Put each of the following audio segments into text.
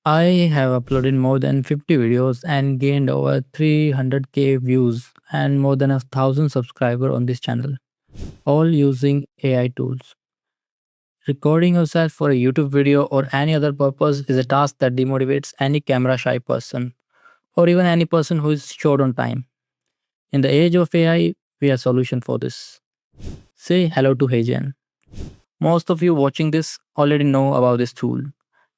I have uploaded more than 50 videos and gained over 300k views and more than 1,000 subscribers on this channel, all using AI tools. Recording yourself for a YouTube video or any other purpose is a task that demotivates any camera shy person or even any person who is short on time. In the age of AI, we have a solution for this. Say hello to HeyGen. Most of you watching this already know about this tool.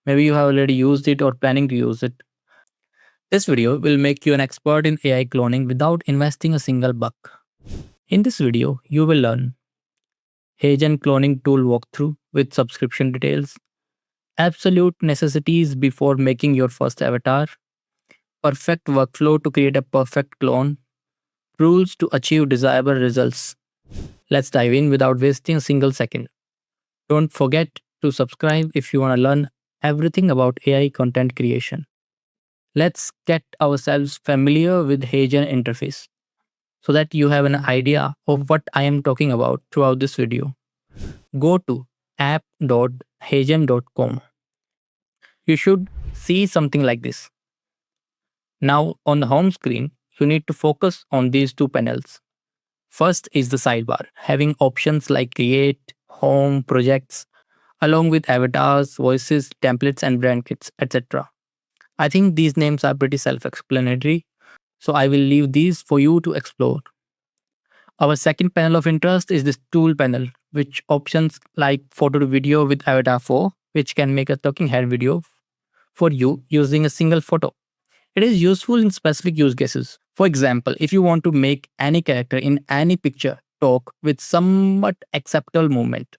Maybe you have already used it or planning to use it. This video will make you an expert in AI cloning without investing a single buck. In this video, you will learn HeyGen cloning tool walkthrough with subscription details, absolute necessities before making your first avatar, perfect workflow to create a perfect clone, rules to achieve desirable results. Let's dive in without wasting a single second. Don't forget to subscribe if you want to learn everything about AI content creation. Let's get ourselves familiar with HeyGen interface so that you have an idea of what I am talking about throughout this video. Go to app.heygen.com. You should see something like this. Now on the home screen, you need to focus on these two panels. First is the sidebar, having options like create, home, projects, along with avatars, voices, templates, and brand kits, etc. I think these names are pretty self explanatory, so I will leave these for you to explore. Our second panel of interest is this tool panel, which options like photo to video with avatar 4, which can make a talking head video for you using a single photo. It is useful in specific use cases. For example, if you want to make any character in any picture talk with somewhat acceptable movement,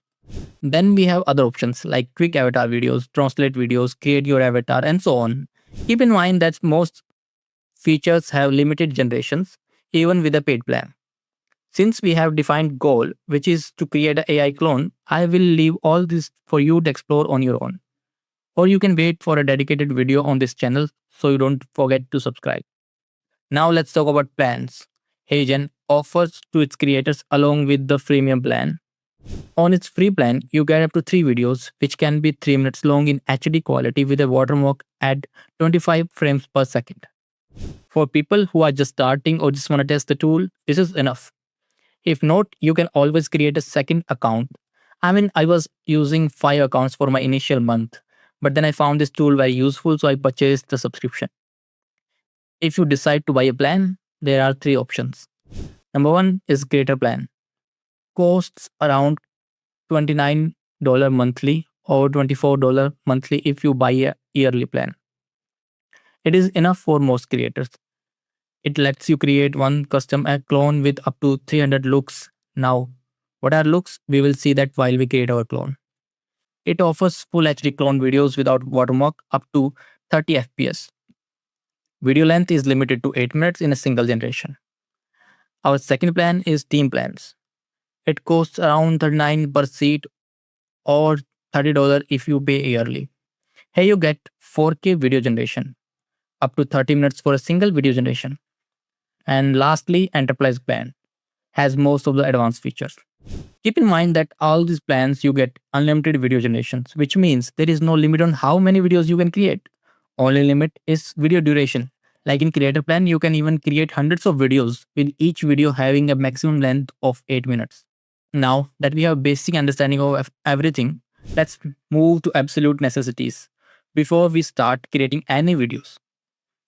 then we have other options like quick avatar videos, translate videos, create your avatar, and so on. Keep in mind that most features have limited generations, even with a paid plan. Since we have defined goal, which is to create an AI clone, I will leave all this for you to explore on your own. Or you can wait for a dedicated video on this channel so you don't forget to subscribe. Now let's talk about plans. HeyGen offers to its creators along with the freemium plan. On its free plan, you get up to 3 videos, which can be 3 minutes long in HD quality with a watermark at 25 frames per second. For people who are just starting or just want to test the tool, this is enough. If not, you can always create a second account. I was using 5 accounts for my initial month, but then I found this tool very useful, so I purchased the subscription. If you decide to buy a plan, there are 3 options. Number 1 is Creator Plan. Costs around $29 monthly or $24 monthly if you buy a yearly plan. It is enough for most creators. It lets you create one custom ad clone with up to 300 looks. Now, what are looks? We will see that while we create our clone. It offers full HD clone videos without watermark up to 30 FPS. Video length is limited to 8 minutes in a single generation. Our second plan is Team Plans. It costs around 39 per seat or $30 if you pay yearly. Here you get 4K video generation, up to 30 minutes for a single video generation. And lastly, Enterprise Plan has most of the advanced features. Keep in mind that all these plans you get unlimited video generations, which means there is no limit on how many videos you can create. Only limit is video duration. Like in Creator Plan, you can even create hundreds of videos, with each video having a maximum length of 8 minutes. Now that we have basic understanding of everything, let's move to absolute necessities before we start creating any videos.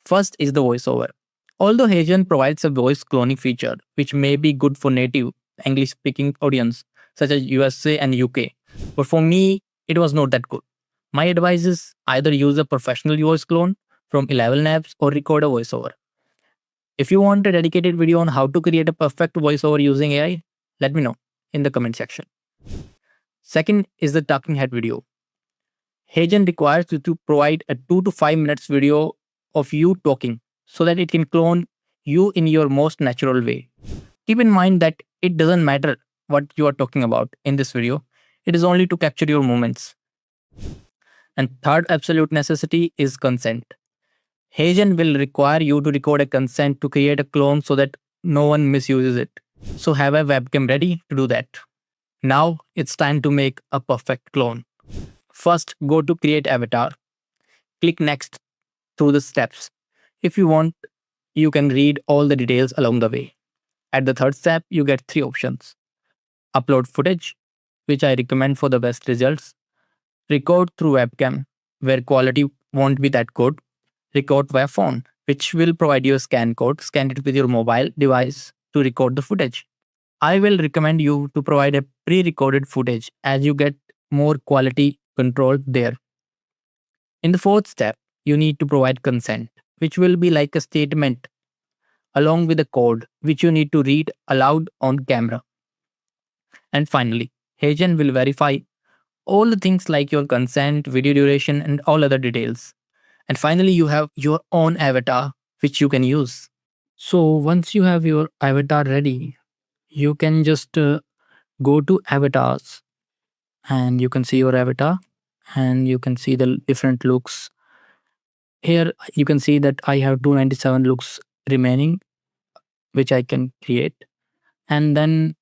First is the voiceover. Although HeyGen provides a voice cloning feature, which may be good for native English speaking audience such as USA and UK, but for me, it was not that good. My advice is either use a professional voice clone from ElevenLabs or record a voiceover. If you want a dedicated video on how to create a perfect voiceover using AI, let me know in the comment section. Second is the talking head video. HeyGen requires you to provide a 2 to 5 minutes video of you talking so that it can clone you in your most natural way. Keep in mind that it doesn't matter what you are talking about in this video, it is only to capture your moments. And third absolute necessity is consent. HeyGen will require you to record a consent to create a clone so that no one misuses it. So have a webcam ready to do that. Now it's time to make a perfect clone. First, go to create avatar. Click next through the steps. If you want, you can read all the details along the way. At the third step, you get three options: upload footage, which I recommend for the best results; record through webcam, where quality won't be that good; record via phone, which will provide you a scan code. Scan it with your mobile device to record the footage. I will recommend you to provide a pre recorded footage as you get more quality control there. In the fourth step, you need to provide consent, which will be like a statement along with a code which you need to read aloud on camera. And finally, HeyGen will verify all the things like your consent, video duration, and all other details. And finally, you have your own avatar which you can use. So once you have your avatar ready, you can just go to avatars and you can see your avatar and you can see the different looks. Here you can see that I have 297 looks remaining which I can create. And then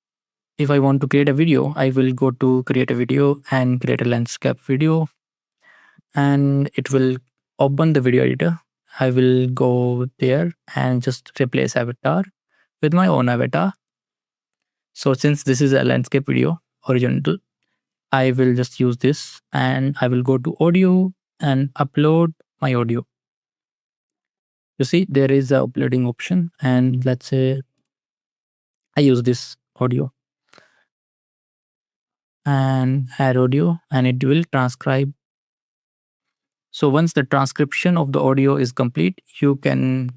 if I want to create a video, I will go to create a video and create a landscape video, and it will open the video editor. I will go there and just replace avatar with my own avatar. So since this is a landscape video, horizontal, I will just use this and I will go to audio and upload my audio. You see, there is a uploading option, and let's say I use this audio and add audio, and it will transcribe. So once the transcription of the audio is complete, you can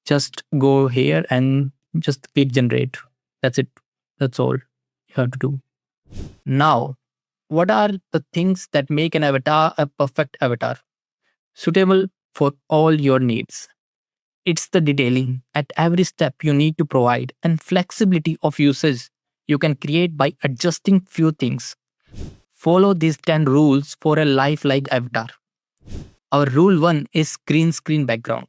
just go here and just click generate. That's it. That's all you have to do. Now, what are the things that make an avatar a perfect avatar, suitable for all your needs? It's the detailing at every step you need to provide and flexibility of usage you can create by adjusting few things. Follow these 10 rules for a lifelike avatar. Our rule 1 is green screen background.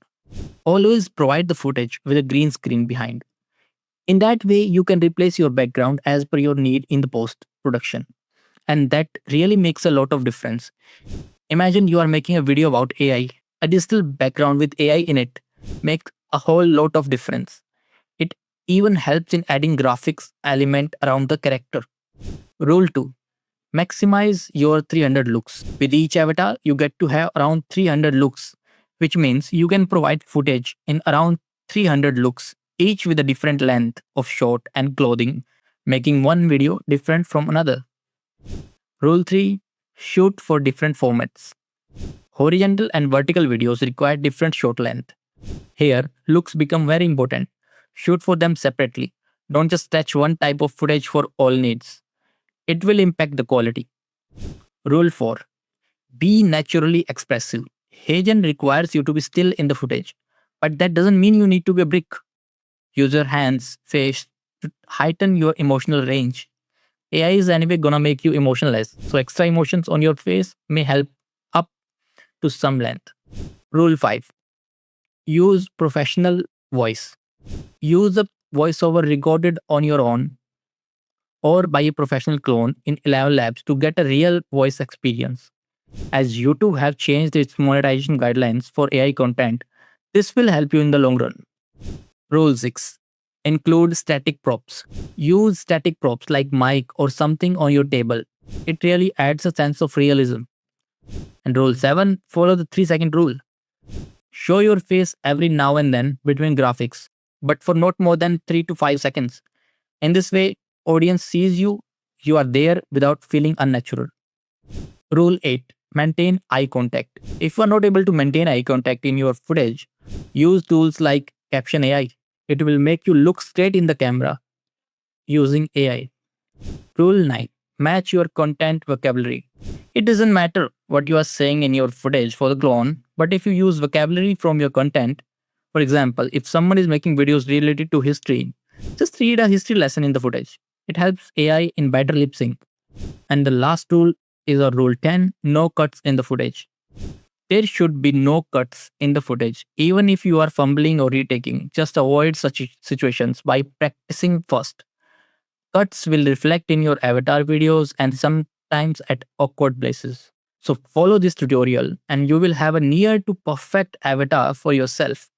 Always provide the footage with a green screen behind. In that way, you can replace your background as per your need in the post production. And that really makes a lot of difference. Imagine you are making a video about AI. A digital background with AI in it makes a whole lot of difference. It even helps in adding graphics element around the character. Rule 2. Maximize your 300 looks. With each avatar, you get to have around 300 looks, which means you can provide footage in around 300 looks, each with a different length of shot and clothing, making one video different from another. Rule 3. Shoot for different formats. Horizontal and vertical videos require different shot length. Here, looks become very important. Shoot for them separately. Don't just stretch one type of footage for all needs. It will impact the quality. Rule 4. Be naturally expressive. HeyGen requires you to be still in the footage, but that doesn't mean you need to be a brick. Use your hands, face to heighten your emotional range. AI is anyway gonna make you emotionless, so extra emotions on your face may help up to some length. Rule 5. Use professional voice. Use a voiceover recorded on your own or by a professional clone in ElevenLabs to get a real voice experience. As YouTube have changed its monetization guidelines for AI content, this will help you in the long run. Rule 6. Include static props. Use static props like mic or something on your table. It really adds a sense of realism. And rule 7. Follow the 3-second rule. Show your face every now and then between graphics, but for not more than 3 to 5 seconds. In this way, audience sees you are there without feeling unnatural. Rule 8. Maintain eye contact. If you are not able to maintain eye contact in your footage, use tools like Caption AI. It will make you look straight in the camera using AI. Rule 9. Match your content vocabulary. It doesn't matter what you are saying in your footage for the clone, but if you use vocabulary from your content, for example, if someone is making videos related to history, just read a history lesson in the footage. It helps AI in better lip sync. And the last rule is a rule 10: no cuts in the footage. There should be no cuts in the footage. Even if you are fumbling or retaking, just avoid such situations by practicing first. Cuts will reflect in your avatar videos and sometimes at awkward places. So follow this tutorial and you will have a near to perfect avatar for yourself.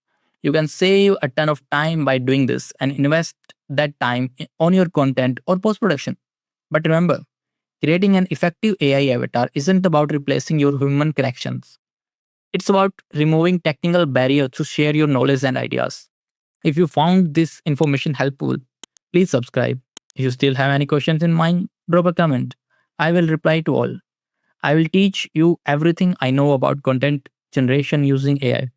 You can save a ton of time by doing this and invest that time on your content or post production. But remember, creating an effective AI avatar isn't about replacing your human connections. It's about removing technical barriers to share your knowledge and ideas. If you found this information helpful, please subscribe. If you still have any questions in mind, drop a comment. I will reply to all. I will teach you everything I know about content generation using AI.